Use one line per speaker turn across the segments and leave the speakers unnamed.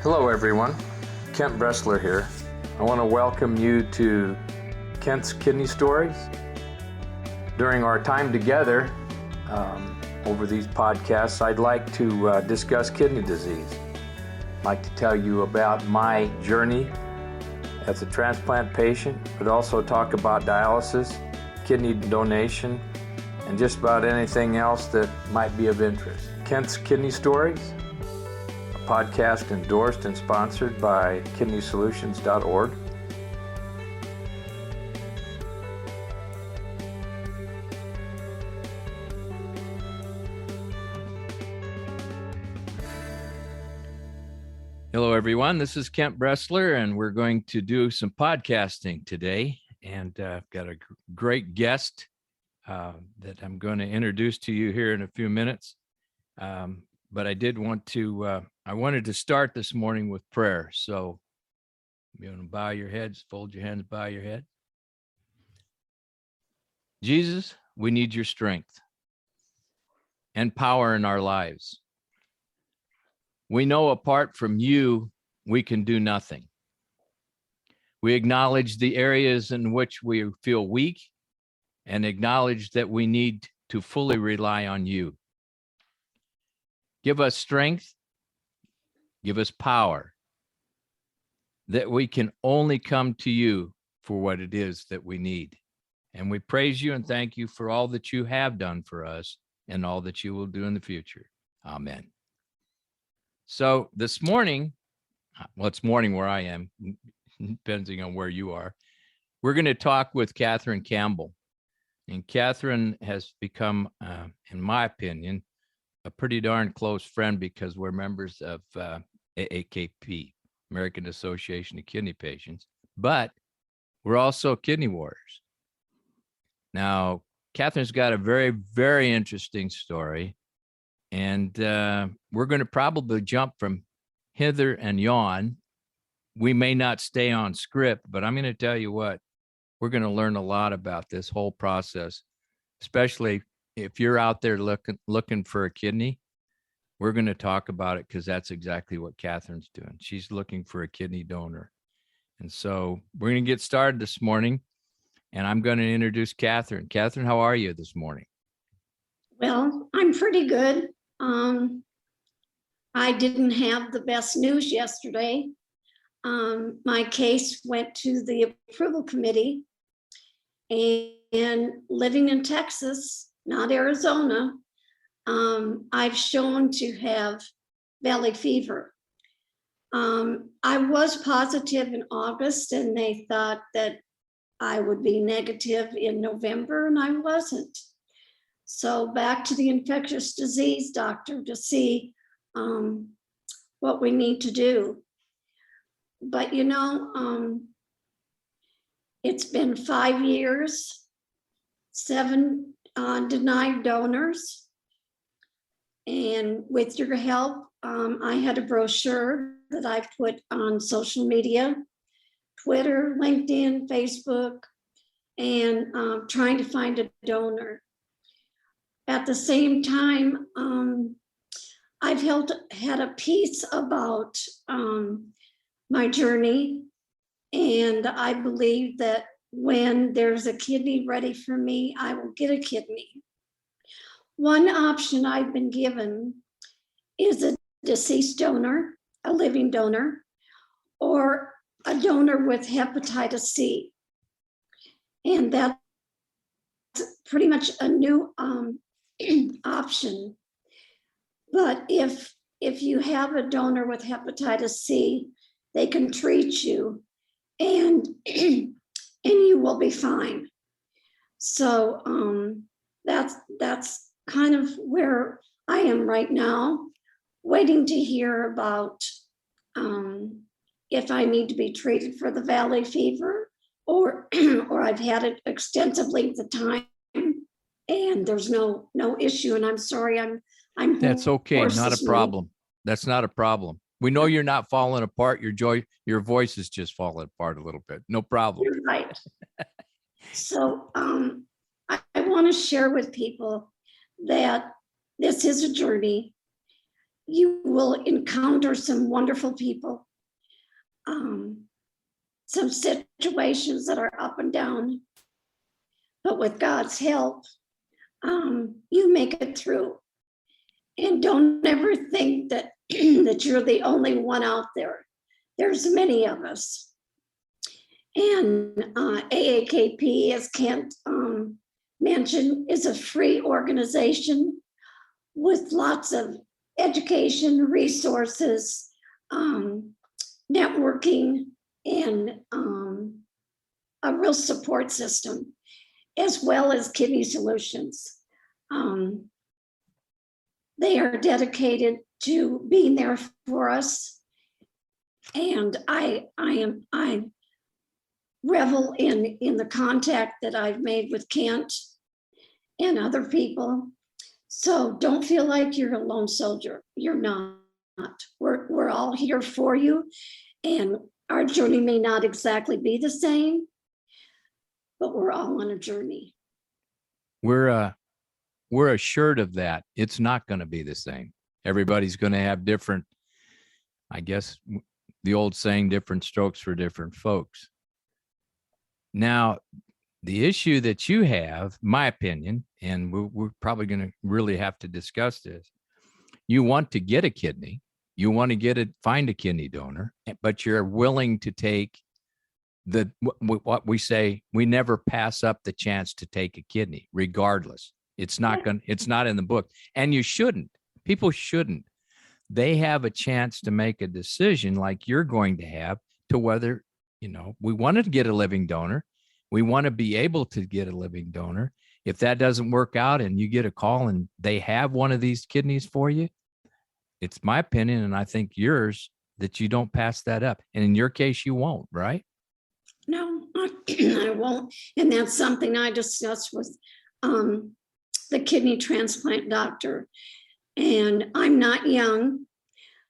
Hello everyone, Kent.Bressler here. I want to welcome you to Kent's Kidney Stories. During our time together over these podcasts, I'd like to discuss kidney disease. I'd like to tell you about my journey as a transplant patient, but also talk about dialysis, kidney donation, and just about anything else that might be of interest. Kent's Kidney Stories, a podcast endorsed and sponsored by kidneysolutions.org.
Hello, everyone. This is Kent.Bressler, and we're going to do some podcasting today. And I've got a great guest that I'm going to introduce to you here in a few minutes. But I did want to, I wanted to start this morning with prayer. So you want to bow your heads, fold your hands, bow your head. Jesus, we need your strength and power in our lives. We know apart from you, we can do nothing. We acknowledge the areas in which we feel weak and acknowledge that we need to fully rely on you. Give us strength, give us power, that we can only come to you for what it is that we need. And we praise you and thank you for all that you have done for us and all that you will do in the future. Amen. So this morning, well, it's morning where I am, depending on where you are. We're going to talk with Catherine Campbell. And Catherine has become, in my opinion, a pretty darn close friend because we're members of AAKP, American Association of Kidney Patients, but we're also kidney warriors. Now, Catherine's got a very, very interesting story. And we're going to probably jump from hither and yon. We may not stay on script, but I'm going to tell you what, we're going to learn a lot about this whole process, especially if you're out there looking for a kidney. We're going to talk about it because that's exactly what Catherine's doing. She's looking for a kidney donor. And so we're going to get started this morning, and I'm going to introduce Catherine. Catherine, how are you this morning?
Well, I'm pretty good. I didn't have the best news yesterday. My case went to the approval committee, and living in Texas, not Arizona, I've shown to have valley fever. I was positive in August, and they thought that I would be negative in November, and I wasn't. So back to the infectious disease doctor to see what we need to do. But you know, it's been 5 years, 7 denied donors. And with your help, I had a brochure that I put on social media, Twitter, LinkedIn, Facebook, and trying to find a donor. At the same time, I've had a piece about my journey, and I believe that when there's a kidney ready for me, I will get a kidney. One option I've been given is a deceased donor, a living donor, or a donor with hepatitis C. And that's pretty much a new option. But if you have a donor with hepatitis C, they can treat you and you will be fine. So that's kind of where I am right now, waiting to hear about if I need to be treated for the valley fever or I've had it extensively at the time and there's no issue. And I'm sorry, I'm
That's okay. Not a problem. That's not a problem. We know you're not falling apart. Your voice is just falling apart a little bit. No problem.
You're right. So I want to share with people that this is a journey, you will encounter some wonderful people, some situations that are up and down, but with God's help, you make it through. And don't ever think that that you're the only one out there. There's many of us. And AAKP, as Kent mentioned, is a free organization with lots of education, resources, networking, and a real support system, as well as kidney solutions. They are dedicated to being there for us. And I revel in the contact that I've made with Kent and other people. So don't feel like you're a lone soldier. You're not. We're all here for you. And our journey may not exactly be the same, but we're all on a journey.
We're assured of that. It's not going to be the same. Everybody's going to have different, I guess, the old saying, different strokes for different folks. Now, the issue that you have, my opinion, and we're probably going to really have to discuss this. You want to get a kidney, you want to find a kidney donor, but you're willing to take what we say, we never pass up the chance to take a kidney, regardless. It's not in the book, and you shouldn't. People shouldn't. They have a chance to make a decision like you're going to have to whether, we wanted to get a living donor. We want to be able to get a living donor. If that doesn't work out and you get a call and they have one of these kidneys for you, it's my opinion, and I think yours, that you don't pass that up. And in your case, you won't, right?
No, I won't. And that's something I discussed with the kidney transplant doctor. And I'm not young,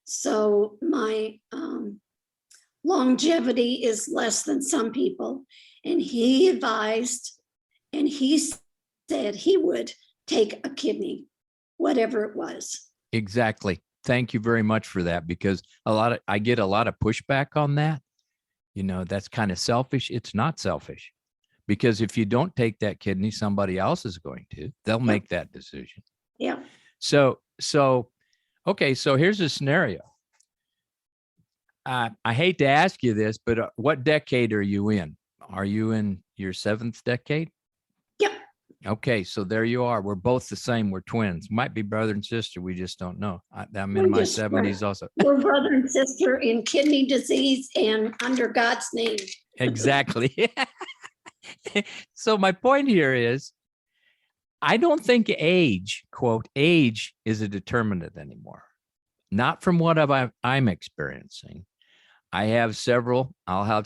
so my longevity is less than some people. And he advised, and he said he would take a kidney, whatever it was.
Exactly. Thank you very much for that, because I get a lot of pushback on that. That's kind of selfish. It's not selfish, because if you don't take that kidney, somebody else is going to. They'll make that decision.
Yeah.
So okay. So here's a scenario. I hate to ask you this, but what decade are you in? Are you in your 7th decade?
Yep.
Okay, so there you are. We're both the same. We're twins. Might be brother and sister. We just don't know. I'm in my 70s also.
We're brother and sister in kidney disease and under God's name.
Exactly. So my point here is, I don't think age, quote, age is a determinant anymore. Not from what I'm experiencing. I have several,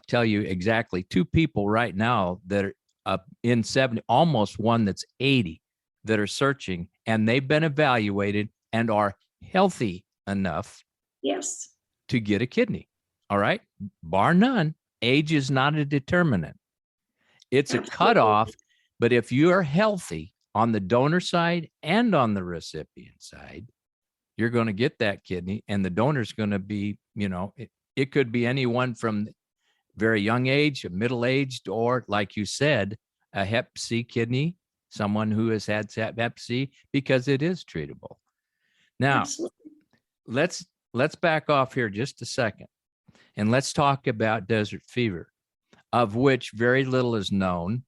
tell you exactly 2 people right now that are in 70, almost one that's 80, that are searching, and they've been evaluated and are healthy enough,
yes,
to get a kidney. All right. Bar none. Age is not a determinant. It's a cutoff. But if you are healthy on the donor side and on the recipient side, you're going to get that kidney, and the donor's going to be, it could be anyone from very young age, middle-aged, or like you said, a Hep C kidney, someone who has had Hep C, because it is treatable. Now,
absolutely.
let's back off here just a second, and let's talk about desert fever, of which very little is known.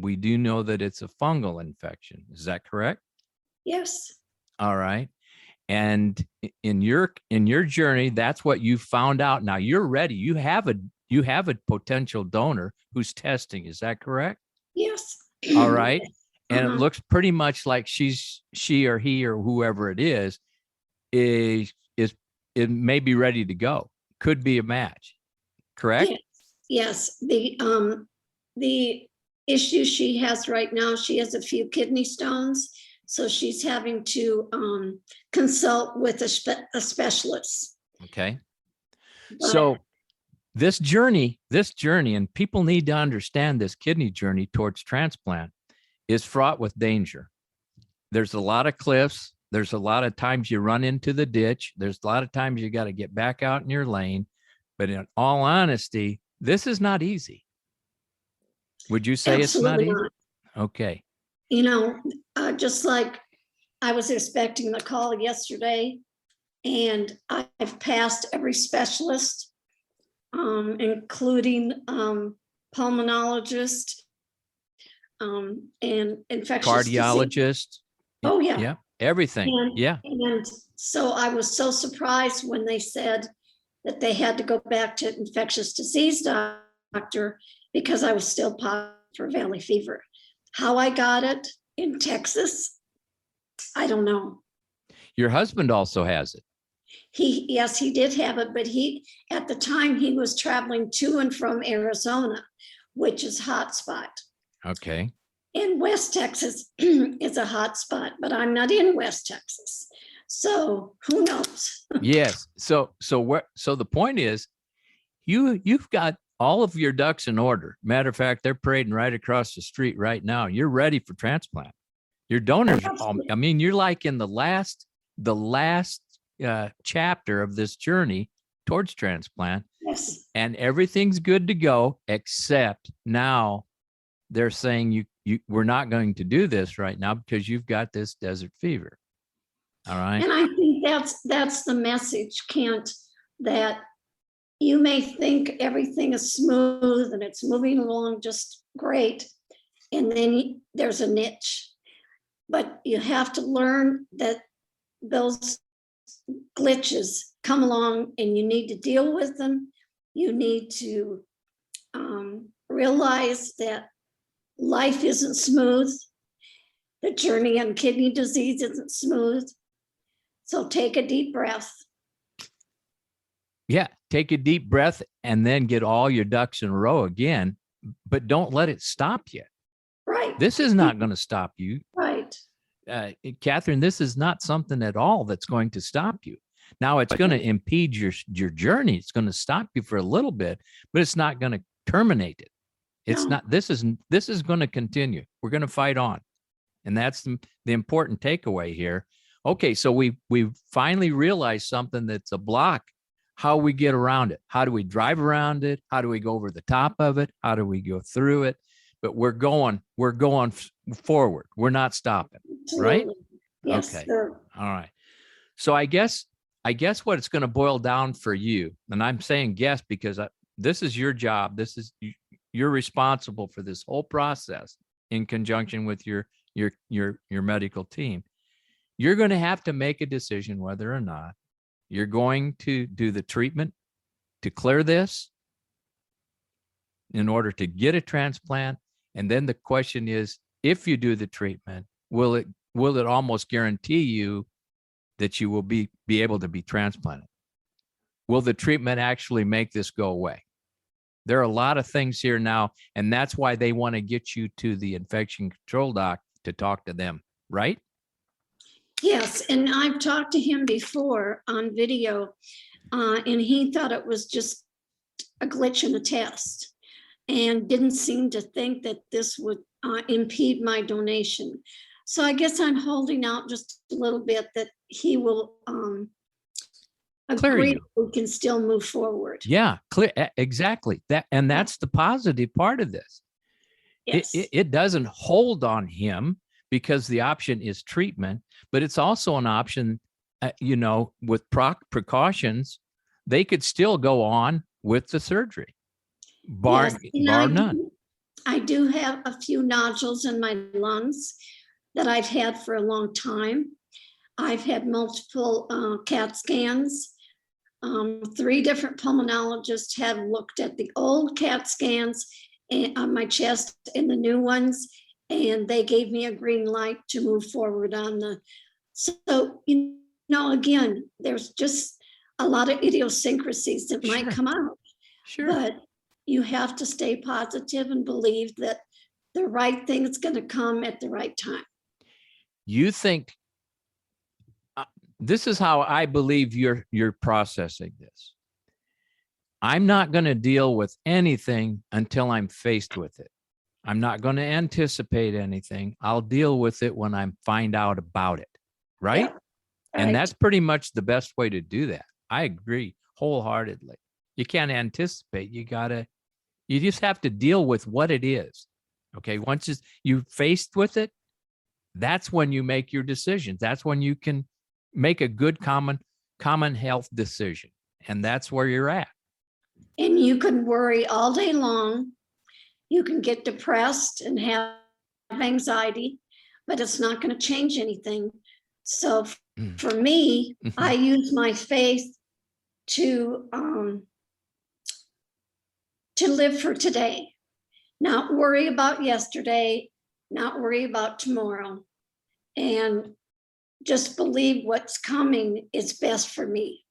We do know that it's a fungal infection. Is that correct?
Yes.
All right. And in your journey, that's what you found out. Now you're ready. You have a potential donor who's testing. Is that correct?
Yes.
All right. And it looks pretty much like she or he or whoever it is it may be ready to go. Could be a match. Correct?
Yes. The issue she has right now, she has a few kidney stones. So she's having to consult with a specialist.
Okay. So this journey, and people need to understand this kidney journey towards transplant is fraught with danger. There's a lot of cliffs. There's a lot of times you run into the ditch. There's a lot of times you got to get back out in your lane. But in all honesty, this is not easy. Would you say
Absolutely
it's not easy?
not.
Okay.
You know, just like I was expecting the call yesterday, and I've passed every specialist, including pulmonologist, and infectious disease.
Cardiologist.
Oh, yeah.
Yeah. Everything.
And,
Yeah.
and so I was so surprised when they said that they had to go back to infectious disease doctor because I was still positive for valley fever. How I got it in Texas, I don't know.
Your husband also has it.
Yes, he did have it, but at the time he was traveling to and from Arizona, which is hot spot.
Okay.
In West Texas is a hot spot, but I'm not in West Texas. So who knows?
Yes. So the point is you've got all of your ducks in order. Matter of fact, they're parading right across the street right now. You're ready for transplant. Your donors, I mean, you're like in the last chapter of this journey towards transplant.
Yes.
And everything's good to go, except now they're saying we're not going to do this right now because you've got this desert fever. All right.
And I think that's the message, Kent, that you may think everything is smooth and it's moving along just great. And then there's a niche, but you have to learn that those glitches come along and you need to deal with them. You need to realize that life isn't smooth. The journey on kidney disease isn't smooth. So take a deep breath.
Yeah, take a deep breath and then get all your ducks in a row again, but don't let it stop you.
Right.
This is not going to stop you.
Right.
Catherine, this is not something at all that's going to stop you. Now it's going to impede your journey. It's going to stop you for a little bit, but it's not going to terminate it. It's
No.
not, this is going to continue. We're going to fight on. And that's the important takeaway here. Okay. So we finally realized something that's a block. How we get around it. How do we drive around it? How do we go over the top of it? How do we go through it? But we're going forward. We're not stopping. Right?
Yes,
Okay.
sir.
All right. So I guess what it's going to boil down for you, and I'm saying guess because this is your job. You're responsible for this whole process in conjunction with your medical team. You're going to have to make a decision whether or not you're going to do the treatment to clear this in order to get a transplant. And then the question is, if you do the treatment, will it almost guarantee you that you will be able to be transplanted? Will the treatment actually make this go away? There are a lot of things here now, and that's why they want to get you to the infection control doc to talk to them, right?
Yes, and I've talked to him before on video, and he thought it was just a glitch in a test and didn't seem to think that this would impede my donation. So I guess I'm holding out just a little bit that he will agree that we can still move forward.
Yeah, clear, exactly. That's the positive part of this.
Yes.
It doesn't hold on him because the option is treatment, but it's also an option, with precautions, they could still go on with the surgery, bar none.
I do have a few nodules in my lungs that I've had for a long time. I've had multiple CAT scans. 3 different pulmonologists have looked at the old CAT scans on my chest and the new ones, and they gave me a green light to move forward on the. So, again, there's just a lot of idiosyncrasies that might come out.
Sure.
But you have to stay positive and believe that the right thing is going to come at the right time.
You think, this is how I believe you're processing this. I'm not going to deal with anything until I'm faced with it. I'm not going to anticipate anything. I'll deal with it when I find out about it. right?
Yeah,
And
right.
that's pretty much the best way to do that. I agree wholeheartedly. You can't anticipate. You just have to deal with what it is. Okay. Once you're faced with it, that's when you make your decisions. That's when you can make a good common health decision. And that's where you're at.
And you can worry all day long. You can get depressed and have anxiety, but it's not going to change anything. So for me, I use my faith to live for today, not worry about yesterday, not worry about tomorrow, and just believe what's coming is best for me.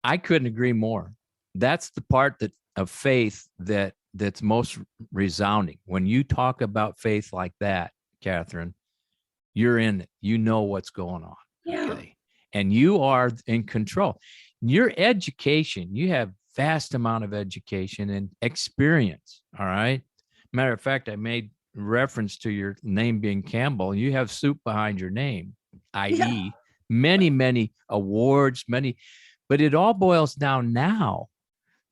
I couldn't agree more. That's the part of faith that's most resounding. When you talk about faith like that, Catherine, you're in it. You know what's going on.
Yeah.
Okay. And you are in control. Your education, you have vast amount of education and experience. All right. Matter of fact, I made reference to your name being Campbell. You have soup behind your name, i.e., many awards, but it all boils down now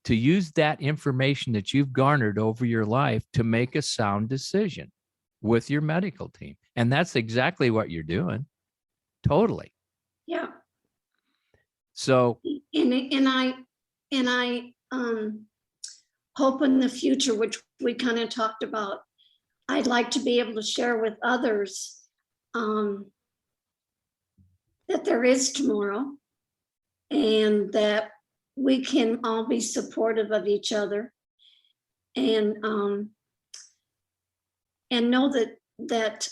to use that information that you've garnered over your life to make a sound decision with your medical team. And that's exactly what you're doing. Totally.
Yeah.
So,
and I hope in the future, which we kind of talked about, I'd like to be able to share with others that there is tomorrow and that we can all be supportive of each other and know that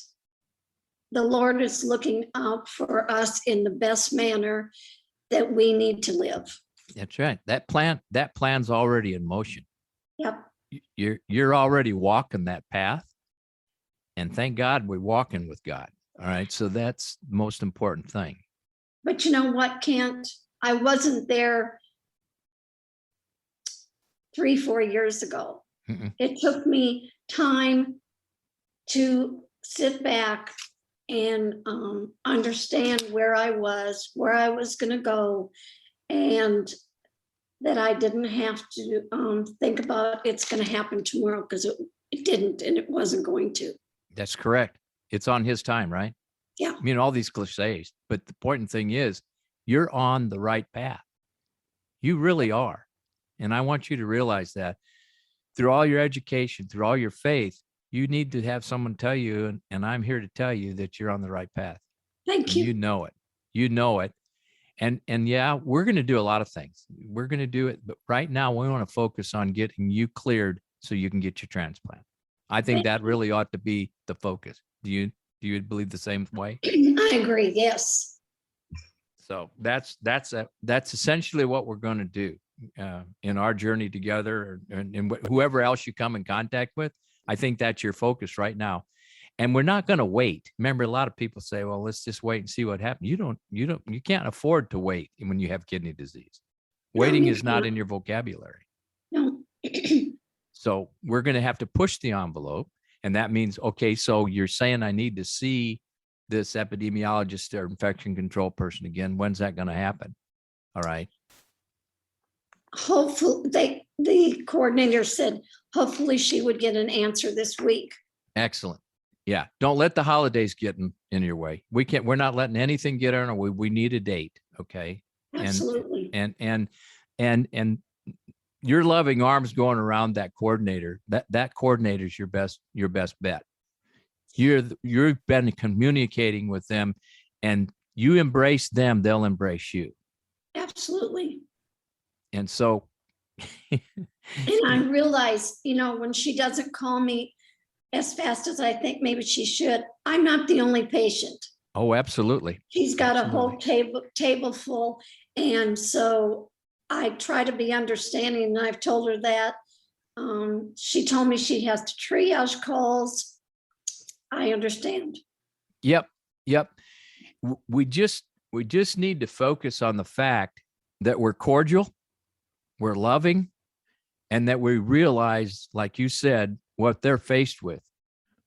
the Lord is looking out for us in the best manner that we need to live.
that's right. That plan's already in motion.
Yep.
You're already walking that path. And thank God we're walking with God. All right. So that's the most important thing.
But you know what, Kent? I wasn't there 3-4 years ago.
Mm-mm.
It took me time to sit back and understand where I was going to go, and that I didn't have to think about it's going to happen tomorrow, because it didn't, and it wasn't going to.
That's correct. It's on his time, right?
Yeah.
I mean, all these cliches, but the important thing is you're on the right path. You really are. And I want you to realize that through all your education, through all your faith, you need to have someone tell you, and I'm here to tell you that you're on the right path.
Thank you.
You know it. You know it. And yeah, we're going to do a lot of things. We're going to do it. But right now, we want to focus on getting you cleared so you can get your transplant. I think that really ought to be the focus. Do you believe the same way?
I agree. Yes.
So that's essentially what we're going to do in our journey together, and whoever else you come in contact with. I think that's your focus right now. And we're not going to wait. Remember, a lot of people say, well, let's just wait and see what happens. You can't afford to wait when you have kidney disease. Waiting is not in your vocabulary.
No.
So we're going to have to push the envelope. And that means, okay, so you're saying I need to see this epidemiologist or infection control person again. When's that going to happen? All right.
Hopefully, the coordinator said, hopefully she would get an answer this week.
Excellent. Yeah. Don't let the holidays get in your way. We're not letting anything get in our way. We need a date. Okay.
Absolutely.
And your loving arms going around that coordinator, that coordinator is your best bet. You've been communicating with them, and you embrace them, they'll embrace you.
Absolutely.
And so,
and I realize, when she doesn't call me as fast as I think maybe she should, I'm not the only patient.
Oh, absolutely.
She's got a whole table full. And so I try to be understanding, and I've told her that. She told me she has to triage calls. I understand.
Yep. We just need to focus on the fact that we're cordial, we're loving, and that we realize, like you said, what they're faced with.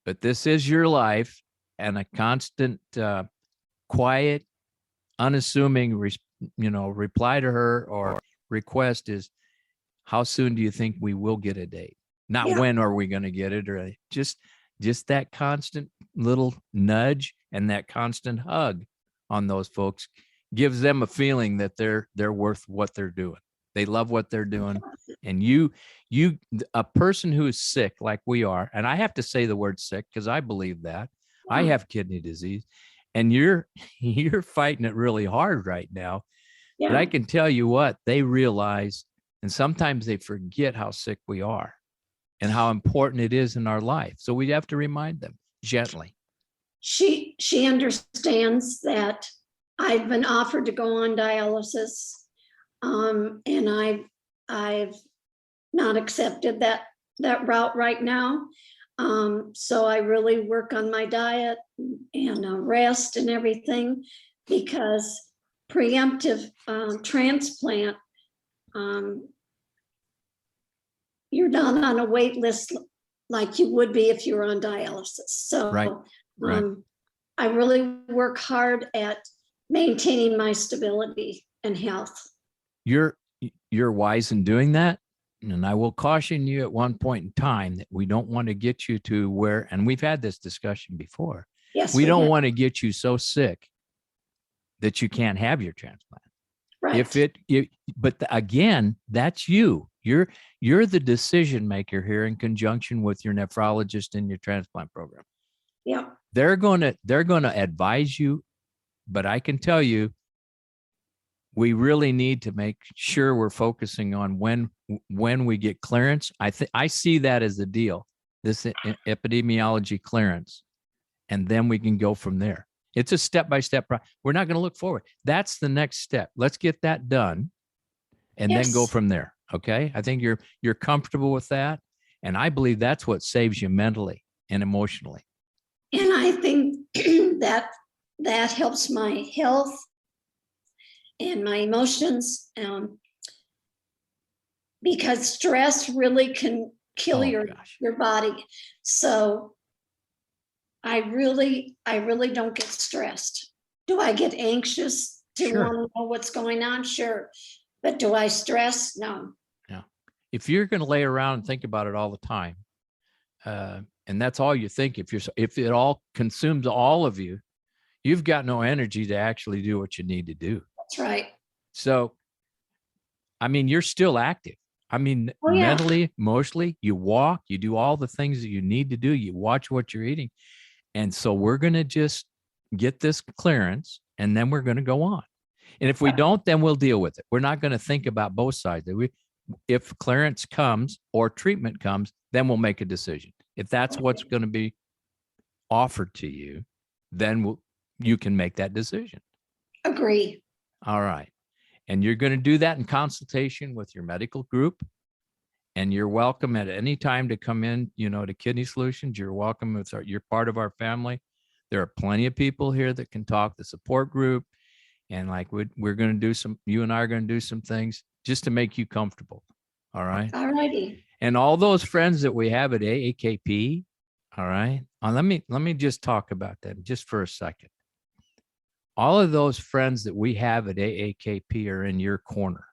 But this is your life, and a constant quiet, unassuming, reply to her or request is, how soon do you think we will get a date? Not
Yeah.
when are we going to get it, or just that constant little nudge and that constant hug on those folks gives them a feeling that they're worth what they're doing. They love what they're doing. And a person who is sick like we are, and I have to say the word sick because I believe that. I have kidney disease, and you're fighting it really hard right now.
Yeah.
But I can tell you what, they realize, and sometimes they forget how sick we are and how important it is in our life. So we have to remind them gently.
She understands that I've been offered to go on dialysis, and I've not accepted that route right now. So I really work on my diet and rest and everything, because preemptive transplant, you're not on a wait list like you would be if you were on dialysis. So
Right.
I really work hard at maintaining my stability and health.
You're wise in doing that. And I will caution you at one point in time that we don't want to get you to where, and we've had this discussion before.
Yes,
we don't
have.
want to get you so sick that you can't have your transplant.
Right.
But again, that's you. You're the decision maker here in conjunction with your nephrologist and your transplant program.
Yeah.
They're going to advise you, but I can tell you, we really need to make sure we're focusing on when we get clearance. I see that as the deal, this epidemiology clearance, and then we can go from there. It's a step-by-step process. We're not going to look forward. That's the next step. Let's get that done and then go from there. Okay. I think you're comfortable with that. And I believe that's what saves you mentally and emotionally.
And I think that helps my health and my emotions, because stress really can kill your body. So I really don't get stressed. Do I get anxious to want to know what's going on? Sure. But do I stress? No.
Yeah. If you're going to lay around and think about it all the time, and that's all you think, if it all consumes all of you, you've got no energy to actually do what you need to do.
That's right.
So, I mean, you're still active. I mean, mentally, emotionally, you walk, you do all the things that you need to do. You watch what you're eating. And so we're going to just get this clearance, and then we're going to go on. And if we don't, then we'll deal with it. We're not going to think about both sides. If clearance comes or treatment comes, then we'll make a decision. If that's what's going to be offered to you, then you can make that decision.
Agree.
All right. And you're going to do that in consultation with your medical group. And you're welcome at any time to come in, to Kidney Solutions. You're welcome. You're part of our family. There are plenty of people here that can talk, the support group. And like we're going to do you and I are going to do some things just to make you comfortable. All right.
All righty.
And all those friends that we have at AAKP. All right. Let me just talk about that just for a second. All of those friends that we have at AAKP are in your corner.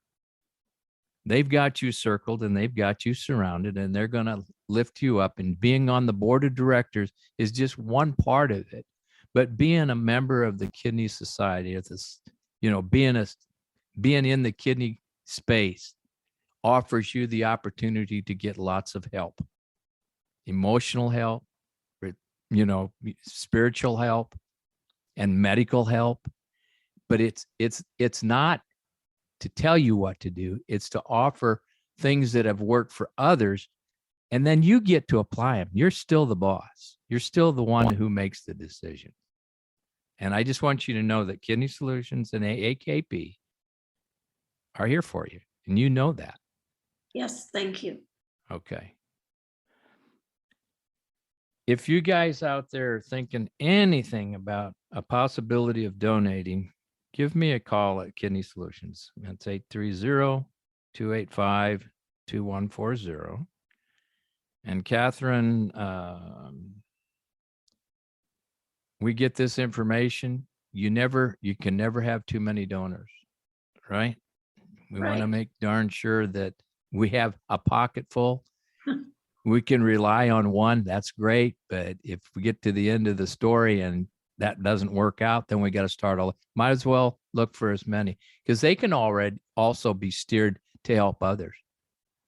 They've got you circled and they've got you surrounded, and they're going to lift you up. And being on the board of directors is just one part of it. But being a member of the Kidney Society, being in the kidney space offers you the opportunity to get lots of help, emotional help, spiritual help, and medical help. But it's not to tell you what to do. It's to offer things that have worked for others, and then you get to apply them. You're still the boss. You're still the one who makes the decision. And I just want you to know that Kidney Solutions and AAKP are here for you, and you know that.
Yes, thank you.
Okay. If you guys out there are thinking anything about a possibility of donating, give me a call at Kidney Solutions. That's 830-285-2140. And Catherine, we get this information you can never have too many donors, right? We want to
Right.
make darn sure that we have a pocket full. We can rely on one, that's great. But if we get to the end of the story and that doesn't work out, then we got to start all. Might as well look for as many, because they can already also be steered to help others.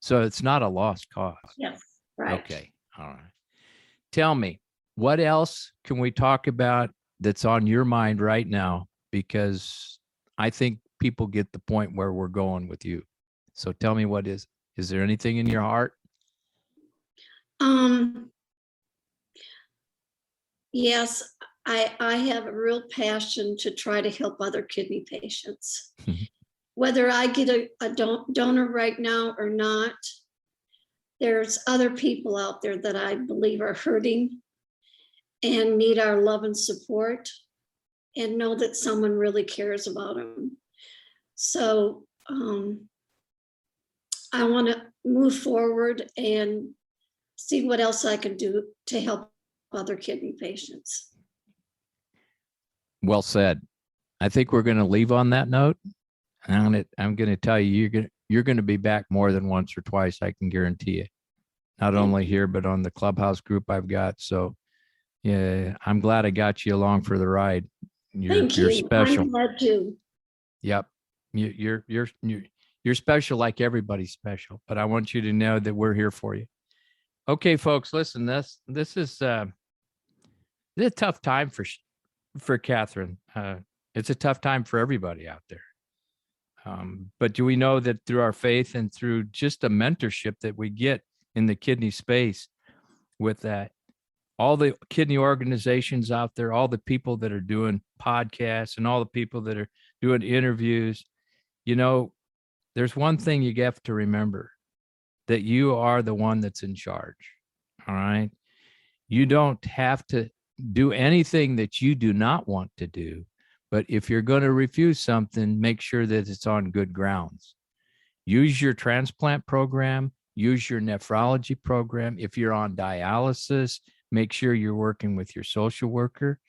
So it's not a lost cause.
Yes, right.
Okay. All right. Tell me, what else can we talk about that's on your mind right now? Because I think people get the point where we're going with you. So tell me, what is there anything in your heart?
Yes, I have a real passion to try to help other kidney patients. Whether I get a donor right now or not, there's other people out there that I believe are hurting and need our love and support, and know that someone really cares about them. So I want to move forward and see what else I can do to help other kidney patients.
Well said. I think we're going to leave on that note. I'm going to tell you, you're going to be back more than once or twice. I can guarantee it. Not only here, but on the Clubhouse group I've got. So yeah, I'm glad I got you along for the ride. You're special.
I'm glad too.
Yep. You're special, like everybody's special, but I want you to know that we're here for you. Okay, folks, listen, this is a tough time for Catherine. It's a tough time for everybody out there. But do we know that through our faith and through just the mentorship that we get in the kidney space, with that, all the kidney organizations out there, all the people that are doing podcasts and all the people that are doing interviews, there's one thing you have to remember, that you are the one that's in charge. All right. You don't have to do anything that you do not want to do. But if you're going to refuse something, make sure that it's on good grounds. Use your transplant program, use your nephrology program. If you're on dialysis, make sure you're working with your social worker,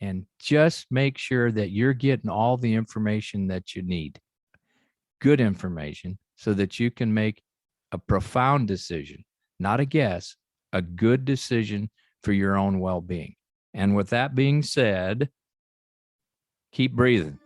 and just make sure that you're getting all the information that you need. Good information, so that you can make a profound decision, not a guess, a good decision for your own well-being. And with that being said, keep breathing.